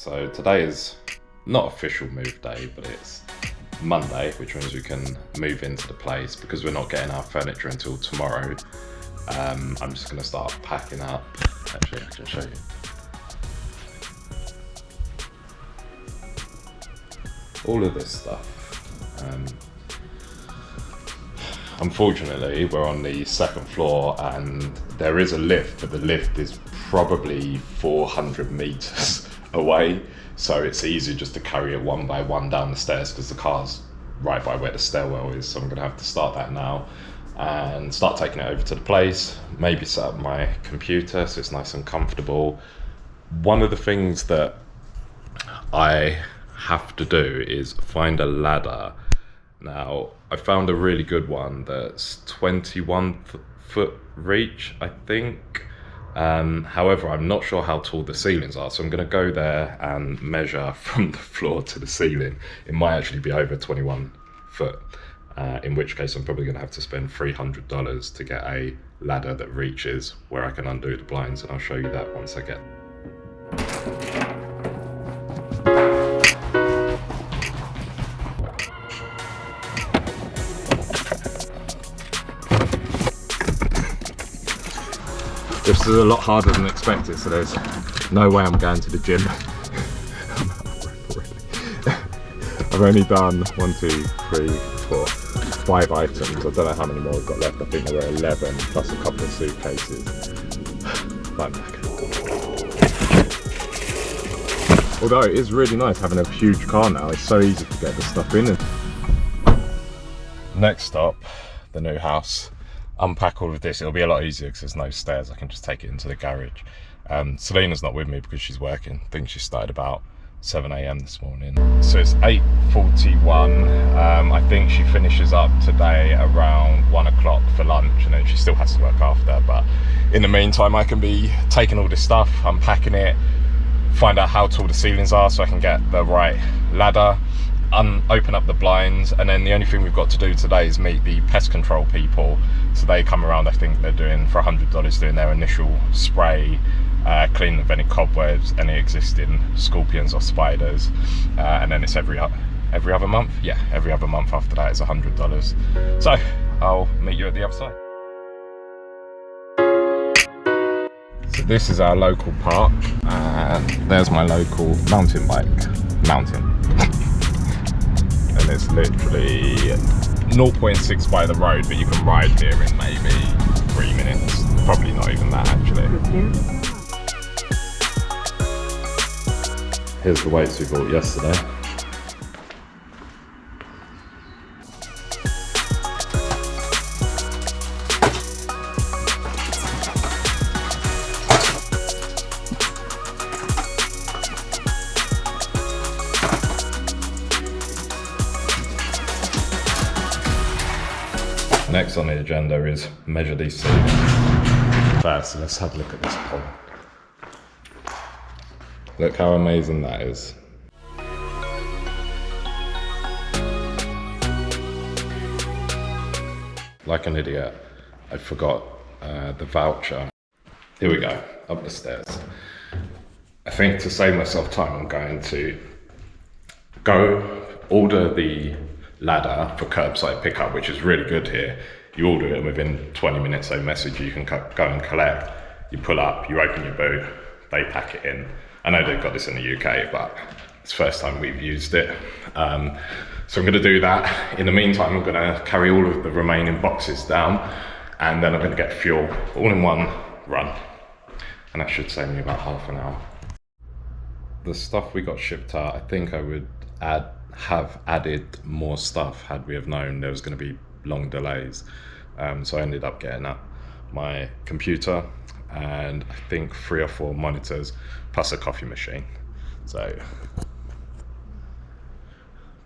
So today is not official move day, but it's Monday, which means we can move into the place. Because we're not getting our furniture until tomorrow, I'm just going to start packing up. Actually, I can show you. All of this stuff. Unfortunately, we're on the second floor and there is a lift, but the lift is probably 400 meters away. So it's easy just to carry it one by one down the stairs because the car's right by where the stairwell is. So I'm gonna have to start that now and start taking it over to the place, maybe set up my computer so it's nice and comfortable. One of the things that I have to do is find a ladder. Now, I found a really good one that's 21 foot reach, I think. However, I'm not sure how tall the ceilings are, so I'm going to go there and measure from the floor to the ceiling. It might actually be over 21 foot, in which case I'm probably going to have to spend $300 to get a ladder that reaches where I can undo the blinds, and I'll show you that once I get. This is a lot harder than expected, so there's no way I'm going to the gym. I've only done 1, 2, 3, 4, 5 items. I don't know how many more I've got left. I think there were 11 plus a couple of suitcases. Although it is really nice having a huge car now. It's so easy to get the stuff in. Next stop, the new house. Unpack all of this. It'll be a lot easier because there's no stairs. I can just take it into the garage. Selena's not with me because she's working. I think she started about 7 AM this morning. So it's 8:41. I think she finishes up today around 1 o'clock for lunch, and then she still has to work after. But in the meantime, I can be taking all this stuff, unpacking it, find out how tall the ceilings are so I can get the right ladder, open up the blinds, and then the only thing we've got to do today is meet the pest control people. So they come around, I think they're doing, for $100, doing their initial spray, cleaning of any cobwebs, any existing scorpions or spiders, and then it's every other month. Yeah, every other month after that is $100. So I'll meet you at the other side. So this is our local park, and there's my local mountain bike. And it's literally 0.6 by the road, but you can ride here in maybe 3 minutes. Probably not even that, actually. Here's the weights we bought yesterday. Next on the agenda is measure these ceilings. First, let's have a look at this pole. Look how amazing that is. Like an idiot, I forgot the voucher. Here we go, up the stairs. I think to save myself time, I'm going to go order the ladder for curbside pickup, which is really good here. You order it and within 20 minutes they message you, you can go and collect. You pull up, you open your boot, they pack it in. I know they've got this in the UK, but it's the first time we've used it. So I'm going to do that. In the meantime, I'm going to carry all of the remaining boxes down, and then I'm going to get fuel all in one run. And that should save me about half an hour. The stuff we got shipped out, I think I would have added more stuff had we have known there was going to be long delays. So I ended up getting up my computer and I think 3 or 4 monitors plus a coffee machine. So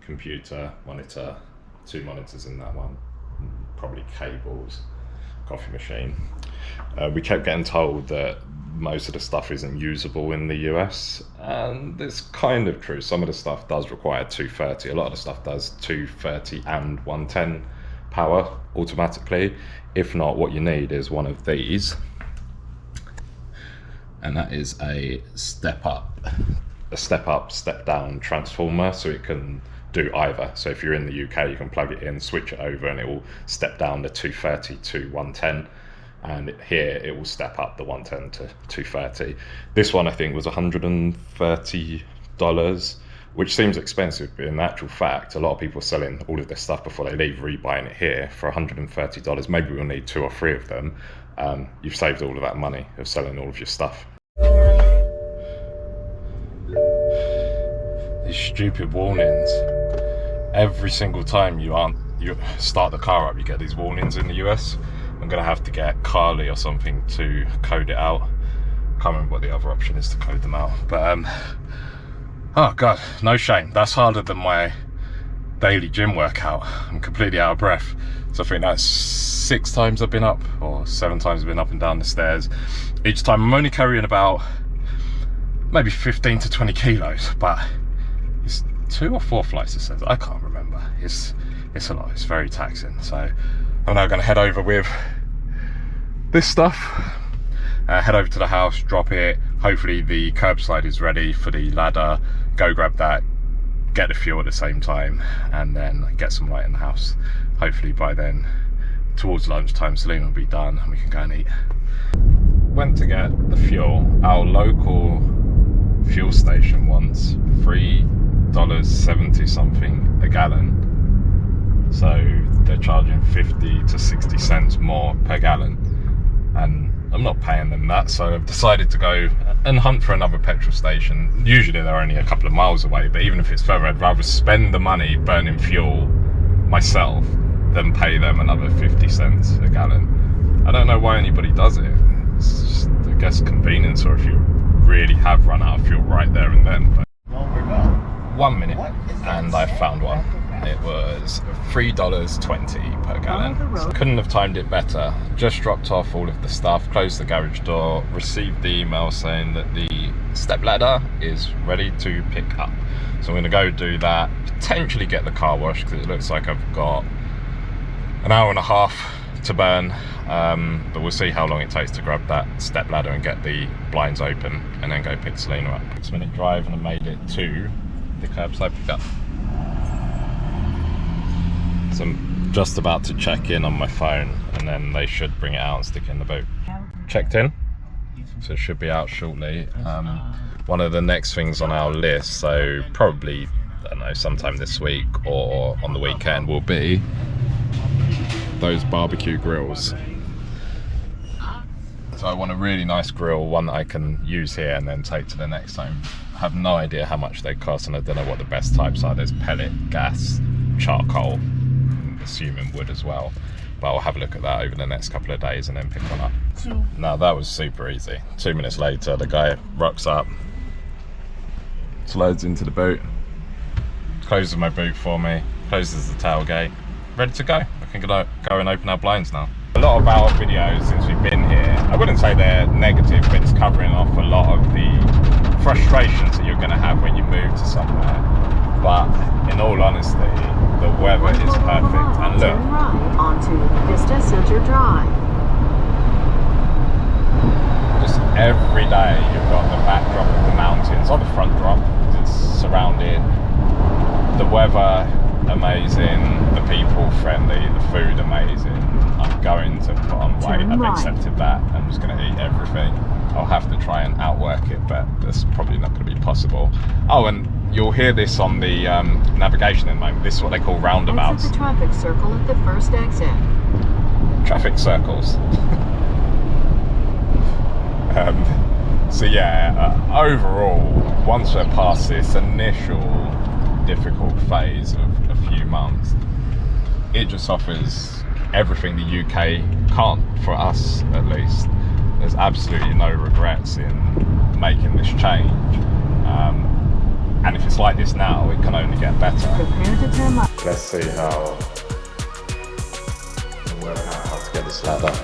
computer, monitor, 2 monitors in that one, probably cables, coffee machine. We kept getting told that most of the stuff isn't usable in the US, and it's kind of true. Some of the stuff does require 230. A lot of the stuff does 230 and 110 power automatically. If not, what you need is one of these, and that is a step up a step up, step down transformer, so it can do either. So if you're in the UK, you can plug it in, switch it over, and it will step down the 230 to 110. And here it will step up the 110 to 230. This one I think was $130, which seems expensive, but in actual fact, a lot of people are selling all of this stuff before they leave, rebuying it here for $130. Maybe we'll need 2 or 3 of them. You've saved all of that money of selling all of your stuff. These stupid warnings. Every single time you start the car up, you get these warnings in the US. I'm gonna have to get Carly or something to code it out. Can't remember what the other option is to code them out. But oh god, no shame. That's harder than my daily gym workout. I'm completely out of breath. So I think that's 6 times I've been up, or 7 times I've been up and down the stairs. Each time I'm only carrying about maybe 15 to 20 kilos, but it's 2 or 4 flights of stairs. I can't remember. It's a lot. It's very taxing. So I'm now going to head over with this stuff, head over to the house, drop it. Hopefully the curbside is ready for the ladder. Go grab that, get the fuel at the same time, and then get some light in the house. Hopefully by then, towards lunchtime, Celine will be done and we can go and eat. Went to get the fuel. Our local fuel station wants $3.70 something a gallon. So they're charging 50 to 60 cents more per gallon, and I'm not paying them that, so I've decided to go and hunt for another petrol station. Usually they're only a couple of miles away, but even if it's further, I'd rather spend the money burning fuel myself than pay them another 50 cents a gallon. I don't know why anybody does it. It's just, I guess, convenience, or if you really have run out of fuel right there and then. But 1 minute, and I found one. It was $3.20 per gallon. Couldn't have timed it better. Just dropped off all of the stuff, closed the garage door, received the email saying that the step ladder is ready to pick up. So I'm going to go do that, potentially get the car washed, because it looks like I've got an hour and a half to burn, but we'll see how long it takes to grab that step ladder and get the blinds open, and then go pick Selena up. 6-minute drive, and I made it to the curbside pickup. So I'm just about to check in on my phone, and then they should bring it out and stick it in the boot. Checked in, so it should be out shortly. One of the next things on our list, so probably, I don't know, sometime this week or on the weekend, will be those barbecue grills. So I want a really nice grill, one that I can use here and then take to the next home. I have no idea how much they cost, and I don't know what the best types are. There's pellet, gas, charcoal, I'm assuming wood as well. But I'll have a look at that over the next couple of days and then pick one up. Now that was super easy. 2 minutes later, the guy rocks up, slides into the boot, closes my boot for me, closes the tailgate, ready to go. I can go and open our blinds now. A lot of our videos since we've been here, I wouldn't say they're negative, but it's covering off a lot of the frustrations that you're going to have when you move to somewhere. But in all honesty, the weather is perfect. And look, right onto Vista Center Drive. Just every day you've got the backdrop of the mountains, or the front drop, because it's surrounded. The weather amazing, the people friendly, the food amazing. I'm going to put on weight. I've accepted that. I'm just going to eat everything. I'll have to try and outwork it, but that's probably not going to be possible. Oh, and you'll hear this on the navigation in a moment. This is what they call roundabouts. Exit the traffic circle at the first exit. Traffic circles. So yeah, overall, once we're past this initial difficult phase of a few months, it just offers everything the UK can't, for us at least. There's absolutely no regrets in making this change, and if it's like this now, it can only get better. Prepare to turn left. Let's see how to get this ladder up.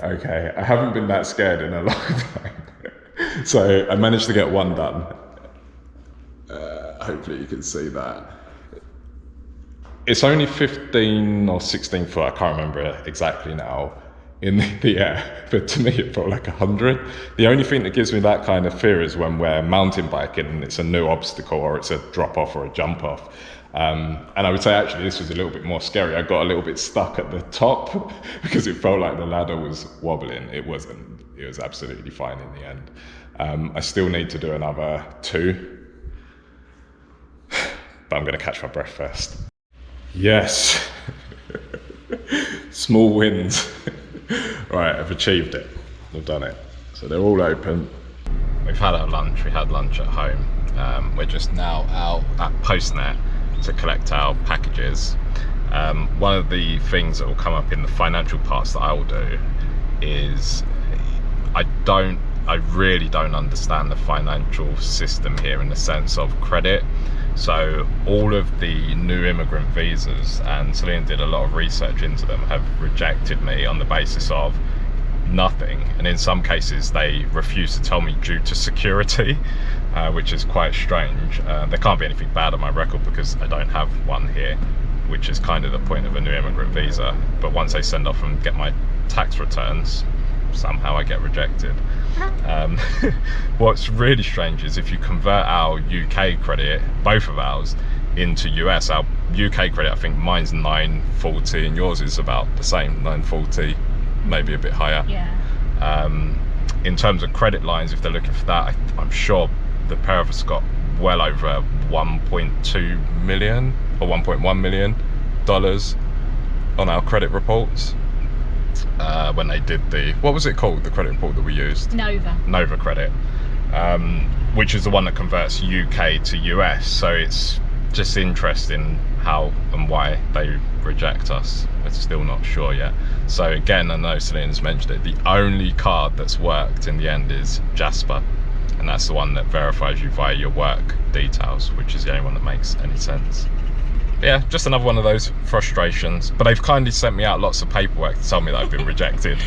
Okay, I haven't been that scared in a long time. So I managed to get one done. hopefully you can see that. It's only 15 or 16 foot, I can't remember exactly now, in the air, but to me it felt like 100. The only thing that gives me that kind of fear is when we're mountain biking and it's a new obstacle or it's a drop off or a jump off. And I would say actually this was a little bit more scary. I got a little bit stuck at the top because it felt like the ladder was wobbling. It wasn't. It was absolutely fine in the end. I still need to do another 2, but I'm going to catch my breath first. Yes, small wins. Right, I've achieved it. I've done it. So they're all open. We've had our lunch. We had lunch at home. We're just now out at Postnet to collect our packages. One of the things that will come up in the financial parts that I will do is I really don't understand the financial system here in the sense of credit. So all of the new immigrant visas, and Celine did a lot of research into them, have rejected me on the basis of nothing, and in some cases they refuse to tell me due to security, which is quite strange. There can't be anything bad on my record because I don't have one here, which is kind of the point of a new immigrant visa. But once I send off and get my tax returns, somehow I get rejected. What's really strange is if you convert our UK credit, both of ours, into US, our UK credit, I think mine's 940 and yours is about the same, 940, maybe a bit higher. Yeah. In terms of credit lines, if they're looking for that, I'm sure the pair of us got well over 1.2 million or 1.1 million dollars on our credit reports. When they did what was it called, the credit report that we used? Nova Credit, which is the one that converts UK to US. So it's just interesting how and why they reject us. We're still not sure yet. So again, I know Celine's mentioned it, the only card that's worked in the end is Jasper, and that's the one that verifies you via your work details, which is the only one that makes any sense. Yeah, just another one of those frustrations. But they've kindly sent me out lots of paperwork to tell me that I've been rejected.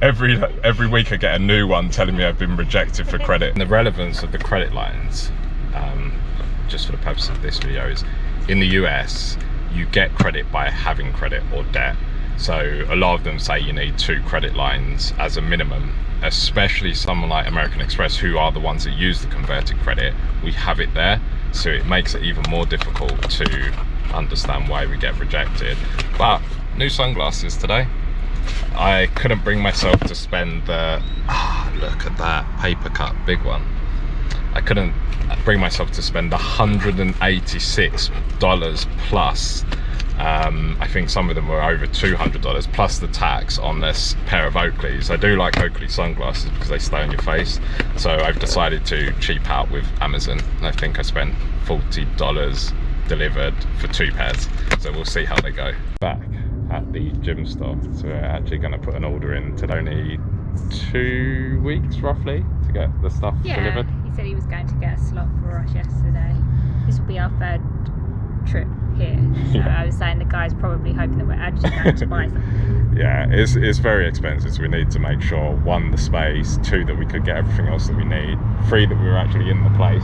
every week I get a new one telling me I've been rejected for credit. And the relevance of the credit lines, just for the purpose of this video, is in the US, you get credit by having credit or debt. So a lot of them say you need 2 credit lines as a minimum, especially someone like American Express, who are the ones that use the converted credit. We have it there. So it makes it even more difficult to understand why we get rejected. But new sunglasses today. I couldn't bring myself to spend the look at that paper cut, big one. I couldn't bring myself to spend $186 plus. I think some of them were over $200 plus the tax on this pair of Oakleys. I do like Oakley sunglasses because they stay on your face, so I've decided to cheap out with Amazon. I think I spent $40 delivered for 2 pairs, so we'll see how they go. Back at the gym store, so we're actually going to put an order in. It only 2 weeks roughly to get the stuff delivered. He said he was going to get a slot for us yesterday. This will be our 3rd trip here, so I was saying the guy's probably hoping that we're actually going to buy something. Yeah, it's very expensive, so we need to make sure, 1, the space, 2, that we could get everything else that we need, 3, that we were actually in the place.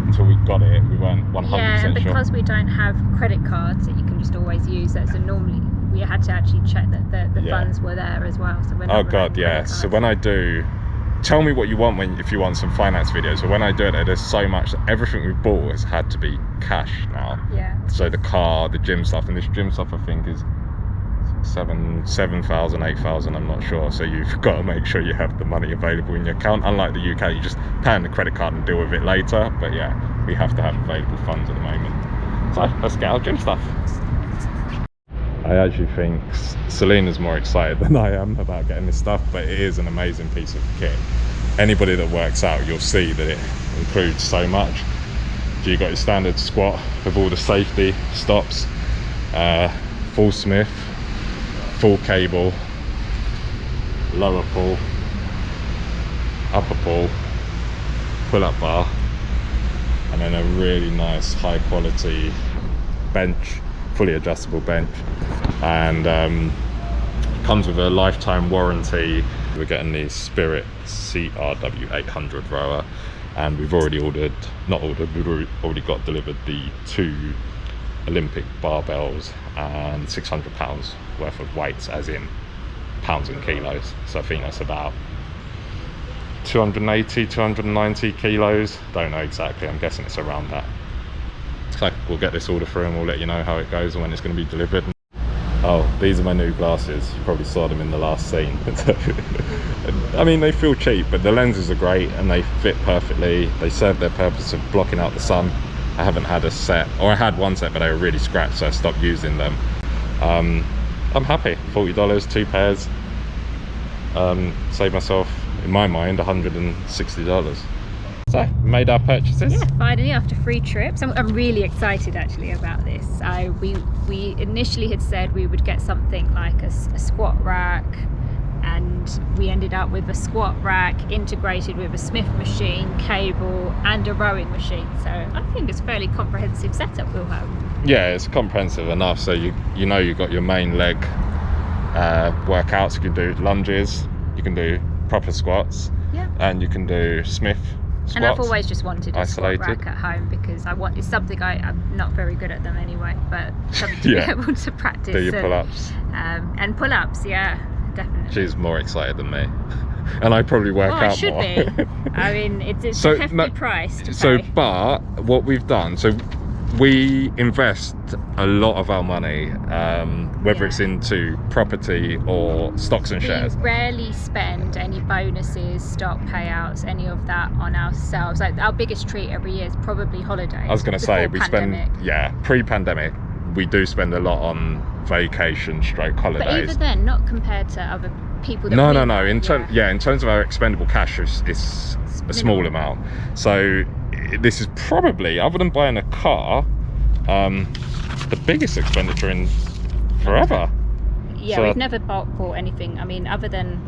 Until we got it, we weren't 100% sure. Yeah, and because we don't have credit cards that you can just always use, so normally we had to actually check that the funds were there as well. So oh god, yeah. So when I do, tell me what you want if you want some finance videos. So when I do it, there's so much that everything we bought has had to be cash now. Yeah. So the car, the gym stuff, and this gym stuff I think is 7,000, 8,000, I'm not sure. So you've got to make sure you have the money available in your account. Unlike the UK, you just pay on the credit card and deal with it later. But yeah, we have to have available funds at the moment. So let's get our gym stuff. I actually think Celine is more excited than I am about getting this stuff, but it is an amazing piece of kit. Anybody that works out, you'll see that it includes so much. So you've got your standard squat with all the safety stops, full Smith, full cable, lower pull, upper pull, pull-up bar, and then a really nice high quality bench, fully adjustable bench, and comes with a lifetime warranty. We're getting the Spirit CRW 800 rower. and we've already we've already got delivered the 2 Olympic barbells and 600 pounds worth of weights, as in pounds and kilos. So I think that's about 280, 290 kilos. Don't know exactly, I'm guessing it's around that. So we'll get this order through and we'll let you know how it goes and when it's going to be delivered. Oh, these are my new glasses. You probably saw them in the last scene. I mean, they feel cheap, but the lenses are great and they fit perfectly. They serve their purpose of blocking out the sun. I haven't had a set, or I had one set, but they were really scratched, so I stopped using them. I'm happy. $40, 2 pairs. Saved myself, in my mind, $160. So, made our purchases. Yeah, finally, after 3 trips. I'm really excited actually about this. We initially had said we would get something like a squat rack, and we ended up with a squat rack integrated with a Smith machine, cable, and a rowing machine. So I think it's a fairly comprehensive setup we'll have. Yeah, it's comprehensive enough. So you know you've got your main leg workouts. You can do lunges, you can do proper squats, yeah, and you can do Smith squats. And I've always just wanted a isolated squat rack at home because it's something I'm not very good at them anyway, but something to Yeah. be able to practice. Do your pull-ups. And pull-ups, yeah, definitely. She's more excited than me. And I probably work out more. I should be. I mean, it's So, a hefty price to So, pay. but what we've done, so we invest a lot of our money, whether it's into property or stocks and shares. We rarely spend any bonuses, stock payouts, any of that on ourselves. Like our biggest treat every year is probably holidays. I was going to say, we pandemic. pre-pandemic, we do spend a lot on vacation stroke holidays. But even then, not compared to other people that No. we In terms of our expendable cash, it's a small amount. So this is probably, other than buying a car, the biggest expenditure in forever. Yeah, So we've never bought anything. I mean, other than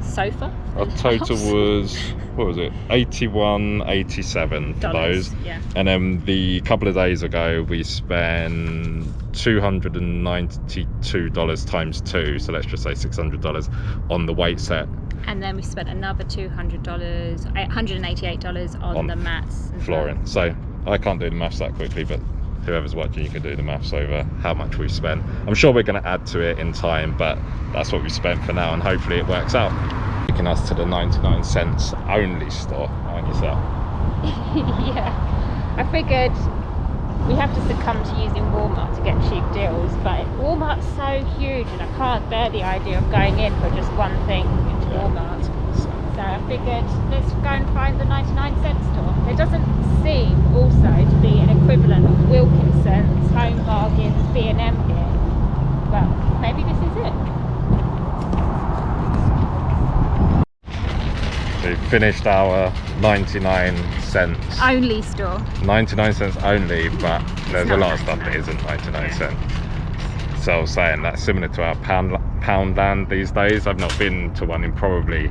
sofa. our total was, what was it, 81, 87 for those. Yeah. And then the couple of days ago we spent $292 times 2, so let's just say $600 on the weight set. And then we spent another $200, $188 on the mats and flooring. So I can't do the maths that quickly, but whoever's watching, you can do the maths over how much we've spent. I'm sure we're going to add to it in time, but that's what we spent for now, and hopefully it works out. Taking us to the 99 cents only store, aren't you, Sal? Yeah, I figured we have to succumb to using Walmart to get cheap deals, but Walmart's so huge and I can't bear the idea of going in for just one thing into Walmart. So I figured let's go and find the 99 cent store. There doesn't seem also to be an equivalent of Wilkinson's, Home Bargains, B&M here. Well, maybe this is it. We finished our 99 cents. Only store. 99 cents only, but there's a not lot of stuff that 99. isn't 99 cents. So I was saying that's similar to our Poundland these days. I've not been to one in probably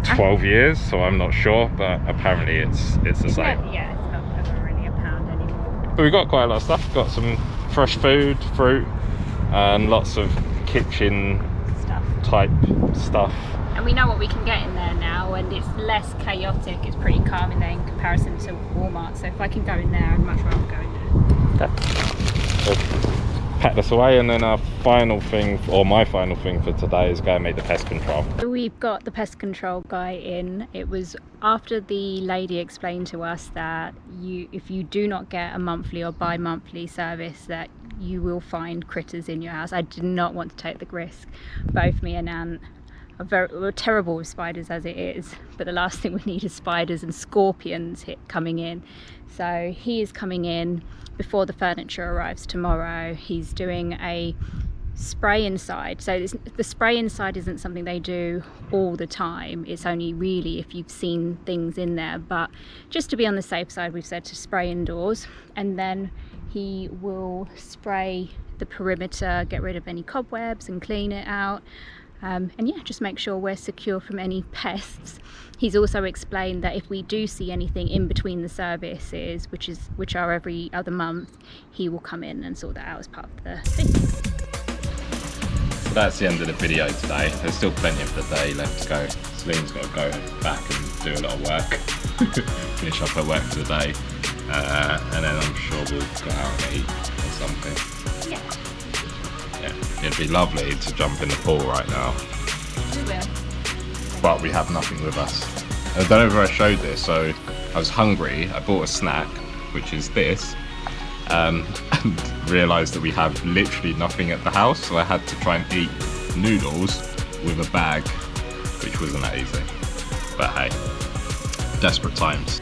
12 years, so I'm not sure, but apparently it's the same. Yeah, it's not ever really a pound anymore. But we've got quite a lot of stuff. Got some fresh food, fruit, and lots of kitchen type stuff. And we know what we can get in there now, and it's less chaotic. It's pretty calm in there in comparison to Walmart. So if I can go in there, I'd much rather go in there. Okay. Pack this away, and then our final thing, or my final thing for today, is go and make the pest control. We've got the pest control guy in. It was after the lady explained to us that if you do not get a monthly or bi-monthly service, that you will find critters in your house. I did not want to take the risk. Both me and Anne we're terrible with spiders as it is, but the last thing we need is spiders and scorpions coming in. So he is coming in before the furniture arrives tomorrow. He's doing a spray inside. So the spray inside isn't something they do all the time. It's only really if you've seen things in there. But just to be on the safe side, we've said to spray indoors, and then he will spray the perimeter, get rid of any cobwebs and clean it out. And yeah, just make sure we're secure from any pests. He's also explained that if we do see anything in between the services, which are every other month, he will come in and sort that out as part of the thing. So that's the end of the video today. There's still plenty of the day left to go. Celine's got to go back and do a lot of work, finish up our work for the day, and then I'm sure we'll go out and eat or something. Yeah, it'd be lovely to jump in the pool right now, We will. but we have nothing with us. I don't know if I showed this, so I was hungry, I bought a snack, which is this, and realised that we have literally nothing at the house, so I had to try and eat noodles with a bag, which wasn't that easy. But hey, desperate times.